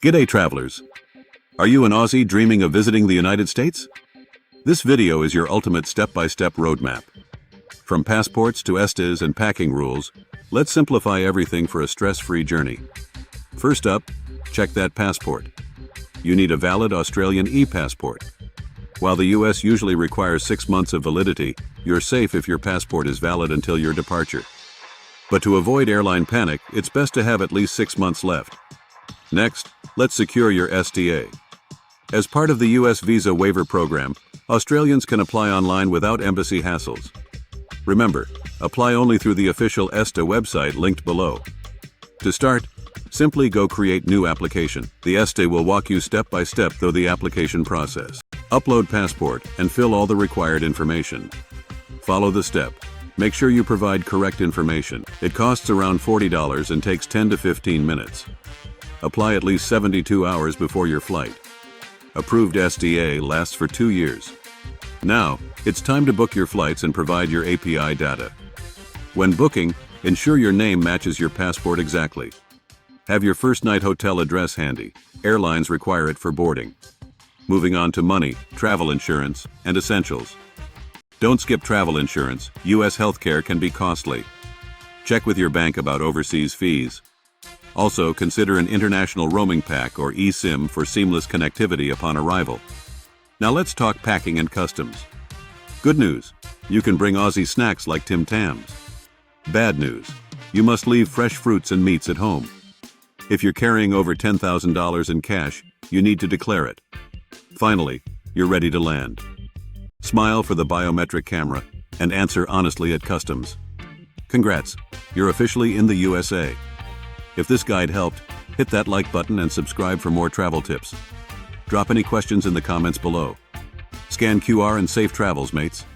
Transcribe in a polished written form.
G'day travelers! Are you an Aussie dreaming of visiting the United States? This video is your ultimate step-by-step roadmap. From passports to ESTAs and packing rules, let's simplify everything for a stress-free journey. First up, check that passport. You need a valid Australian e-passport. While the US usually requires 6 months of validity, you're safe if your passport is valid until your departure. But to avoid airline panic, it's best to have at least 6 months left. Next, let's secure your ESTA. As part of the US visa waiver program, Australians can apply online without embassy hassles. Remember, apply only through the official ESTA website linked below. To start, simply go create new application. The ESTA will walk you step by step through the application process. Upload passport and fill all the required information. Follow the step. Make sure you provide correct information. It costs around $40 and takes 10 to 15 minutes. Apply at least 72 hours before your flight. Approved SDA lasts for 2 years. Now, it's time to book your flights and provide your API data. When booking, ensure your name matches your passport exactly. Have your first night hotel address handy. Airlines require it for boarding. Moving on to money, travel insurance, and essentials. Don't skip travel insurance. US healthcare can be costly. Check with your bank about overseas fees. Also, consider an international roaming pack or eSIM for seamless connectivity upon arrival. Now let's talk packing and customs. Good news, you can bring Aussie snacks like Tim Tams. Bad news, you must leave fresh fruits and meats at home. If you're carrying over $10,000 in cash, you need to declare it. Finally, you're ready to land. Smile for the biometric camera and answer honestly at customs. Congrats, you're officially in the USA. If this guide helped, hit that like button and subscribe for more travel tips. Drop any questions in the comments below. Scan QR and safe travels, mates.